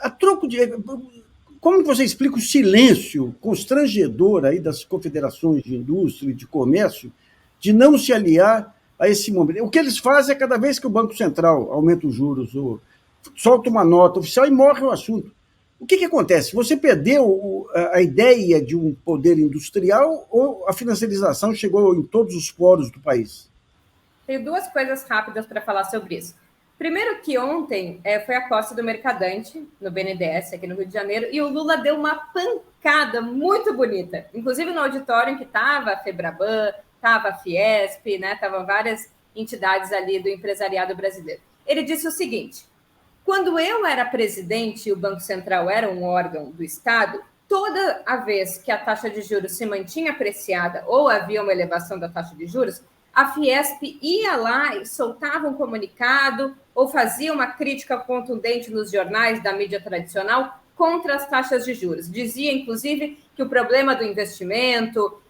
A troco de. Como você explica o silêncio constrangedor aí das confederações de indústria e de comércio de não se aliar a esse momento? O que eles fazem é cada vez que o Banco Central aumenta os juros, ou solta uma nota oficial e morre o assunto. O que acontece? Você perdeu a ideia de um poder industrial ou a financiarização chegou em todos os poros do país? Tenho duas coisas rápidas para falar sobre isso. Primeiro que ontem foi a posse do Mercadante, no BNDES, aqui no Rio de Janeiro, e o Lula deu uma pancada muito bonita. Inclusive no auditório em que estava a Febraban, estava a Fiesp, né, estavam várias entidades ali do empresariado brasileiro. Ele disse o seguinte: quando eu era presidente e o Banco Central era um órgão do Estado, toda a vez que a taxa de juros se mantinha apreciada ou havia uma elevação da taxa de juros, a Fiesp ia lá e soltava um comunicado ou fazia uma crítica contundente nos jornais da mídia tradicional contra as taxas de juros. Dizia, inclusive, que o problema do investimento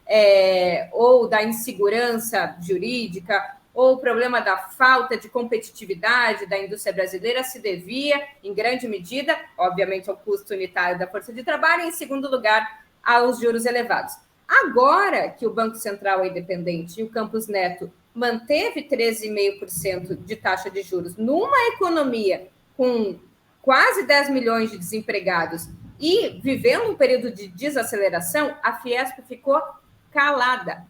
ou da insegurança jurídica ou o problema da falta de competitividade da indústria brasileira se devia, em grande medida, obviamente, ao custo unitário da força de trabalho e, em segundo lugar, aos juros elevados. Agora que o Banco Central é independente e o Campos Neto manteve 13,5% de taxa de juros numa economia com quase 10 milhões de desempregados e vivendo um período de desaceleração, a Fiesp ficou calada.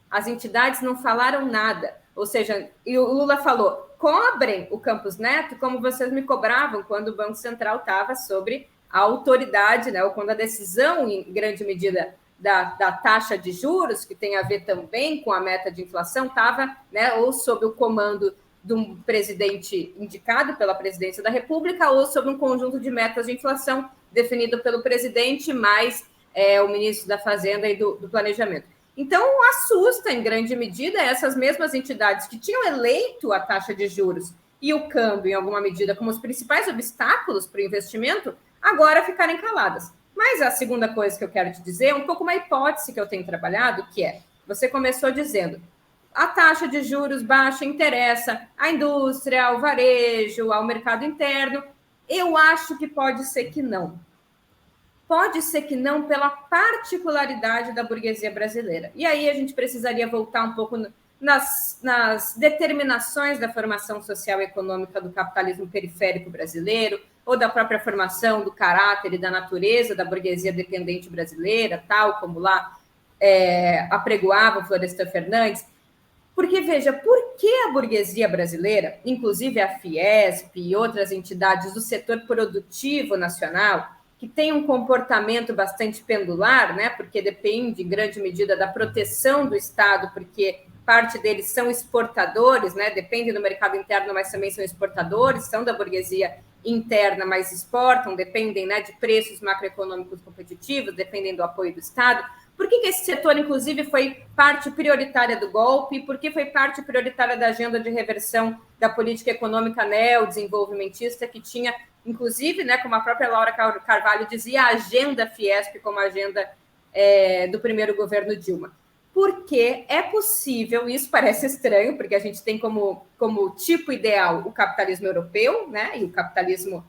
As entidades não falaram nada. Ou seja, e o Lula falou: cobrem o Campos Neto como vocês me cobravam quando o Banco Central estava sobre a autoridade, né, ou quando a decisão, em grande medida, da taxa de juros, que tem a ver também com a meta de inflação, estava, né, ou sob o comando de um presidente indicado pela presidência da República, ou sob um conjunto de metas de inflação definido pelo presidente, mais o ministro da Fazenda e do Planejamento. Então, assusta, em grande medida, essas mesmas entidades que tinham eleito a taxa de juros e o câmbio, em alguma medida, como os principais obstáculos para o investimento, agora ficarem caladas. Mas a segunda coisa que eu quero te dizer é um pouco uma hipótese que eu tenho trabalhado, que é, você começou dizendo, a taxa de juros baixa interessa à indústria, ao varejo, ao mercado interno. Eu acho que pode ser que não. Pode ser que não, pela particularidade da burguesia brasileira. E aí a gente precisaria voltar um pouco nas determinações da formação social e econômica do capitalismo periférico brasileiro, ou da própria formação do caráter e da natureza da burguesia dependente brasileira, tal como lá apregoava Florestan Fernandes. Porque, veja, por que a burguesia brasileira, inclusive a Fiesp e outras entidades do setor produtivo nacional, que tem um comportamento bastante pendular, né, porque depende, em grande medida, da proteção do Estado, porque parte deles são exportadores, né, dependem do mercado interno, mas também são exportadores, são da burguesia interna, mas exportam, dependem, né, de preços macroeconômicos competitivos, dependem do apoio do Estado. Por que esse setor, inclusive, foi parte prioritária do golpe? Por que foi parte prioritária da agenda de reversão da política econômica neodesenvolvimentista, que tinha, inclusive, né, como a própria Laura Carvalho dizia, a agenda Fiesp como agenda do primeiro governo Dilma? Porque é possível, isso parece estranho, porque a gente tem como tipo ideal o capitalismo europeu, né, e o capitalismo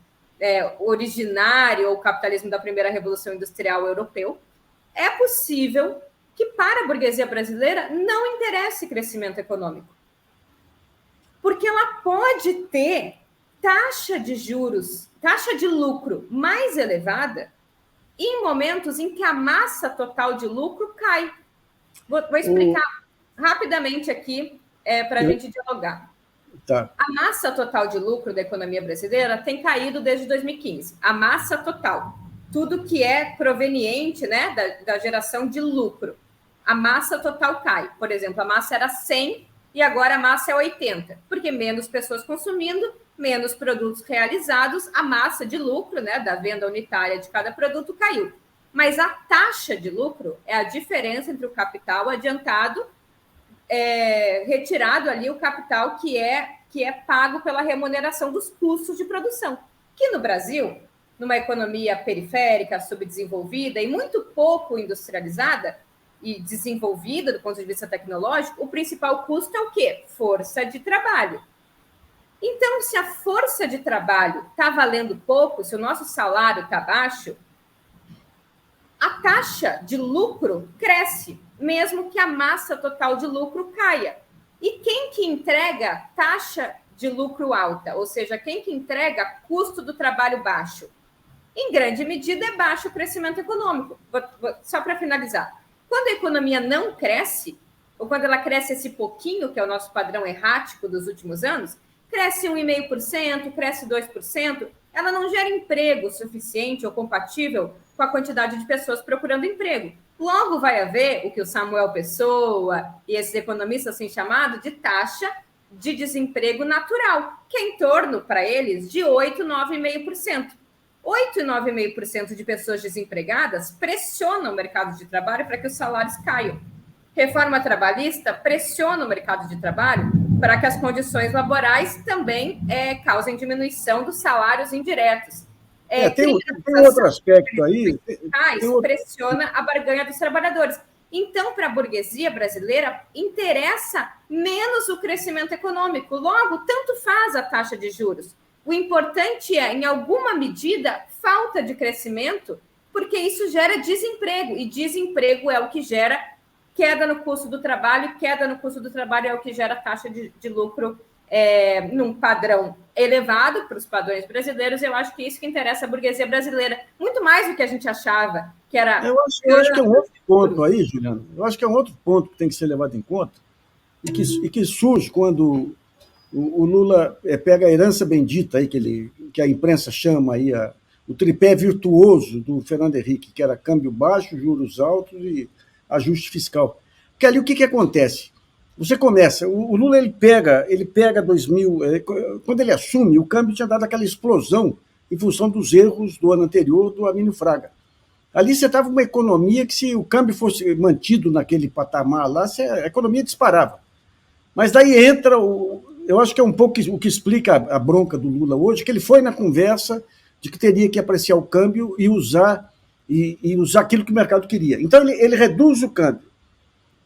originário, ou o capitalismo da primeira revolução industrial europeu. É possível que para a burguesia brasileira não interesse crescimento econômico. Porque ela pode ter taxa de juros, taxa de lucro mais elevada em momentos em que a massa total de lucro cai. Vou explicar rapidamente aqui para a gente dialogar. Tá. A massa total de lucro da economia brasileira tem caído desde 2015. A massa total. Tudo que é proveniente, né, da geração de lucro. A massa total cai. Por exemplo, a massa era 100 e agora a massa é 80. Porque menos pessoas consumindo, menos produtos realizados, a massa de lucro, né, da venda unitária de cada produto caiu. Mas a taxa de lucro é a diferença entre o capital adiantado, retirado ali o capital que é pago pela remuneração dos custos de produção. Que no Brasil, numa economia periférica, subdesenvolvida e muito pouco industrializada e desenvolvida do ponto de vista tecnológico, o principal custo é o quê? Força de trabalho. Então, se a força de trabalho está valendo pouco, se o nosso salário está baixo, a taxa de lucro cresce, mesmo que a massa total de lucro caia. E quem que entrega taxa de lucro alta? Ou seja, quem que entrega custo do trabalho baixo? Em grande medida, é baixo o crescimento econômico. Só para finalizar. Quando a economia não cresce, ou quando ela cresce esse pouquinho, que é o nosso padrão errático dos últimos anos, cresce 1,5%, cresce 2%, ela não gera emprego suficiente ou compatível com a quantidade de pessoas procurando emprego. Logo vai haver o que o Samuel Pessoa e esses economistas têm chamado de taxa de desemprego natural, que é em torno, para eles, de 8, 9,5%. 8 e 9,5% de pessoas desempregadas pressionam o mercado de trabalho para que os salários caiam. Reforma trabalhista pressiona o mercado de trabalho para que as condições laborais também causem diminuição dos salários indiretos. Tem outro aspecto aí. Pressiona a barganha dos trabalhadores. Então, para a burguesia brasileira, interessa menos o crescimento econômico. Logo, tanto faz a taxa de juros. O importante é, em alguma medida, falta de crescimento, porque isso gera desemprego, e desemprego é o que gera queda no custo do trabalho, e queda no custo do trabalho é o que gera taxa de lucro num padrão elevado para os padrões brasileiros. Eu acho que isso que interessa a burguesia brasileira, muito mais do que a gente achava que era... Eu acho que é um outro ponto aí, Juliano, eu acho que é um outro ponto que tem que ser levado em conta, e que surge quando o Lula pega a herança bendita aí, que a imprensa chama aí, o tripé virtuoso do Fernando Henrique, que era câmbio baixo, juros altos e ajuste fiscal. Porque ali o que acontece? Você começa, o Lula ele pega 2000, quando ele assume, o câmbio tinha dado aquela explosão em função dos erros do ano anterior do Armínio Fraga. Ali você estava uma economia que, se o câmbio fosse mantido naquele patamar lá, a economia disparava. Mas daí entra, eu acho que é um pouco o que explica a bronca do Lula hoje, que ele foi na conversa de que teria que apreciar o câmbio e usar aquilo que o mercado queria. Então ele reduz o câmbio.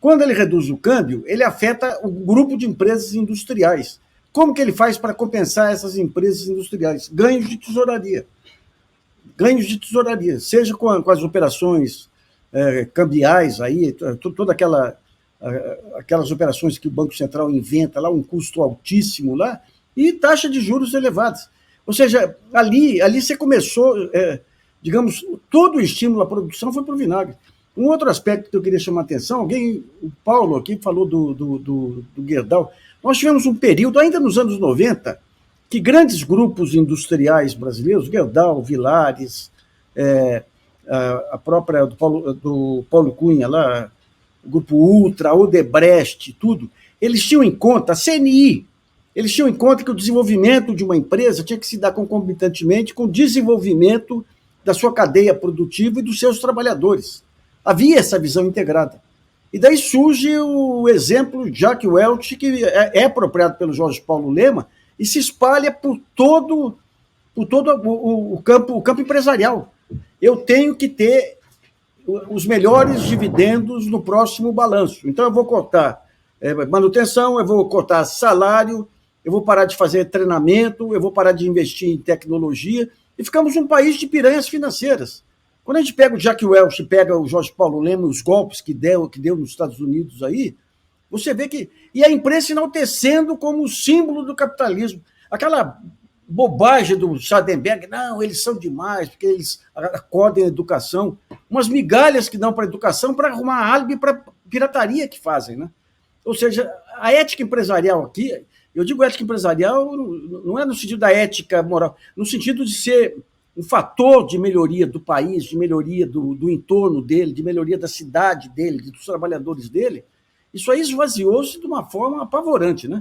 Quando ele reduz o câmbio, ele afeta o grupo de empresas industriais. Como que ele faz para compensar essas empresas industriais? Ganhos de tesouraria. Ganhos de tesouraria, seja com as operações cambiais, aí, toda aquelas operações que o Banco Central inventa lá, um custo altíssimo lá, e taxa de juros elevadas. Ou seja, ali você começou, digamos, todo o estímulo à produção foi para o vinagre. Um outro aspecto que eu queria chamar a atenção, o Paulo aqui falou do Gerdau. Nós tivemos um período, ainda nos anos 90, que grandes grupos industriais brasileiros, Gerdau, Villares, a própria do Paulo Cunha, lá, o Grupo Ultra, Odebrecht, tudo, eles tinham em conta, a CNI, eles tinham em conta que o desenvolvimento de uma empresa tinha que se dar concomitantemente com o desenvolvimento da sua cadeia produtiva e dos seus trabalhadores. Havia essa visão integrada. E daí surge o exemplo Jack Welch, que é apropriado pelo Jorge Paulo Lema, e se espalha por todo o campo empresarial. Eu tenho que ter os melhores dividendos no próximo balanço. Então, eu vou cortar manutenção, eu vou cortar salário, eu vou parar de fazer treinamento, eu vou parar de investir em tecnologia, e ficamos um país de piranhas financeiras. Quando a gente pega o Jack Welch, pega o Jorge Paulo Lema, os golpes que deu nos Estados Unidos aí, você vê que... E a imprensa enaltecendo como símbolo do capitalismo. Aquela bobagem do Sardenberg, não, eles são demais, porque eles acodem a educação. Umas migalhas que dão para a educação para arrumar álibi para pirataria que fazem, né? Ou seja, a ética empresarial aqui, eu digo ética empresarial não é no sentido da ética moral, no sentido de ser um fator de melhoria do país, de melhoria do entorno dele, de melhoria da cidade dele, dos trabalhadores dele. Isso aí esvaziou-se de uma forma apavorante, né?